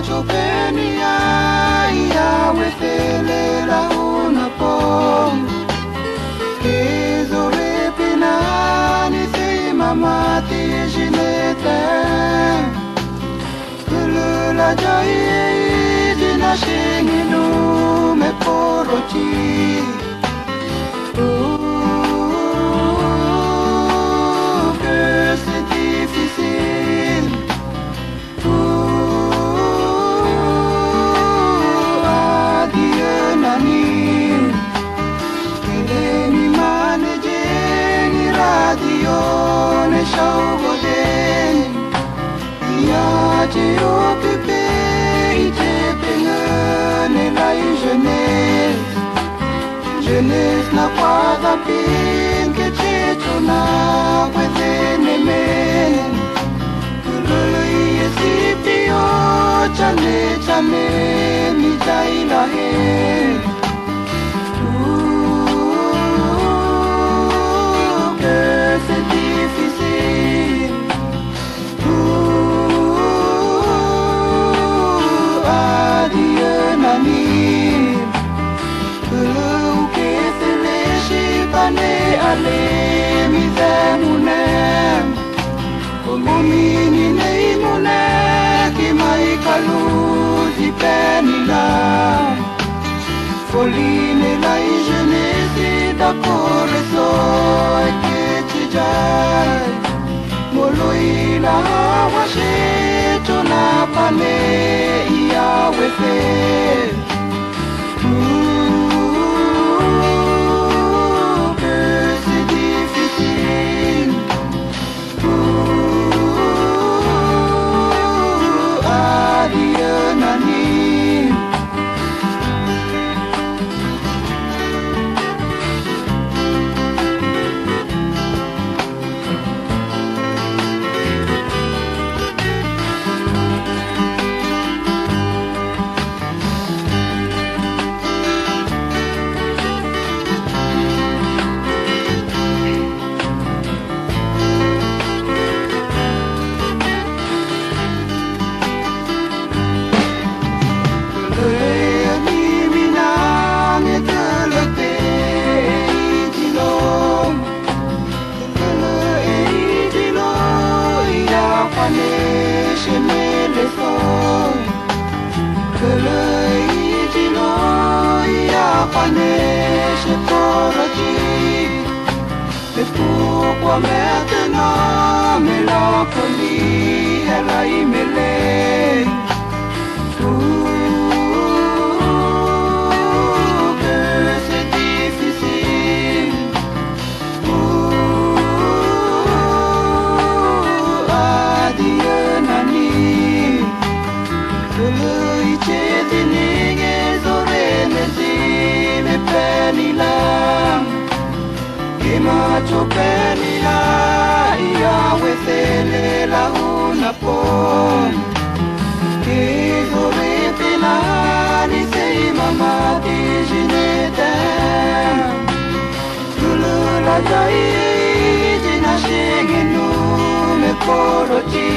chopenia ia wefele la una pom Kezo repinani se mamati jinete Kulu la jai dina shinginu me porochi Que c'est difficile Adieu nani Kileni manejeni radio ne shaugoden Iaje occupé ite pengene la jeunesse Jeunesse n'a pas d'apin que tchetona wetene men Kuluyesipio chane chane mi jaila he Que c'est difficile Adieu nani Pane ale mi zemunem Komini nei mune ki mai kalu di penila Foline la jeunesse d'accord so e che ci jai Moloi la washe tona pane ia wefe Et pourquoi maintenant mélancolie elle a y mêlé Que c'est difficile Adieu nani Que le iche dinige zore me penila Kima chopenia ia wefele la una pom Kizo repina ni sei mamati jinete Tulu la jai jina shinginu me porochi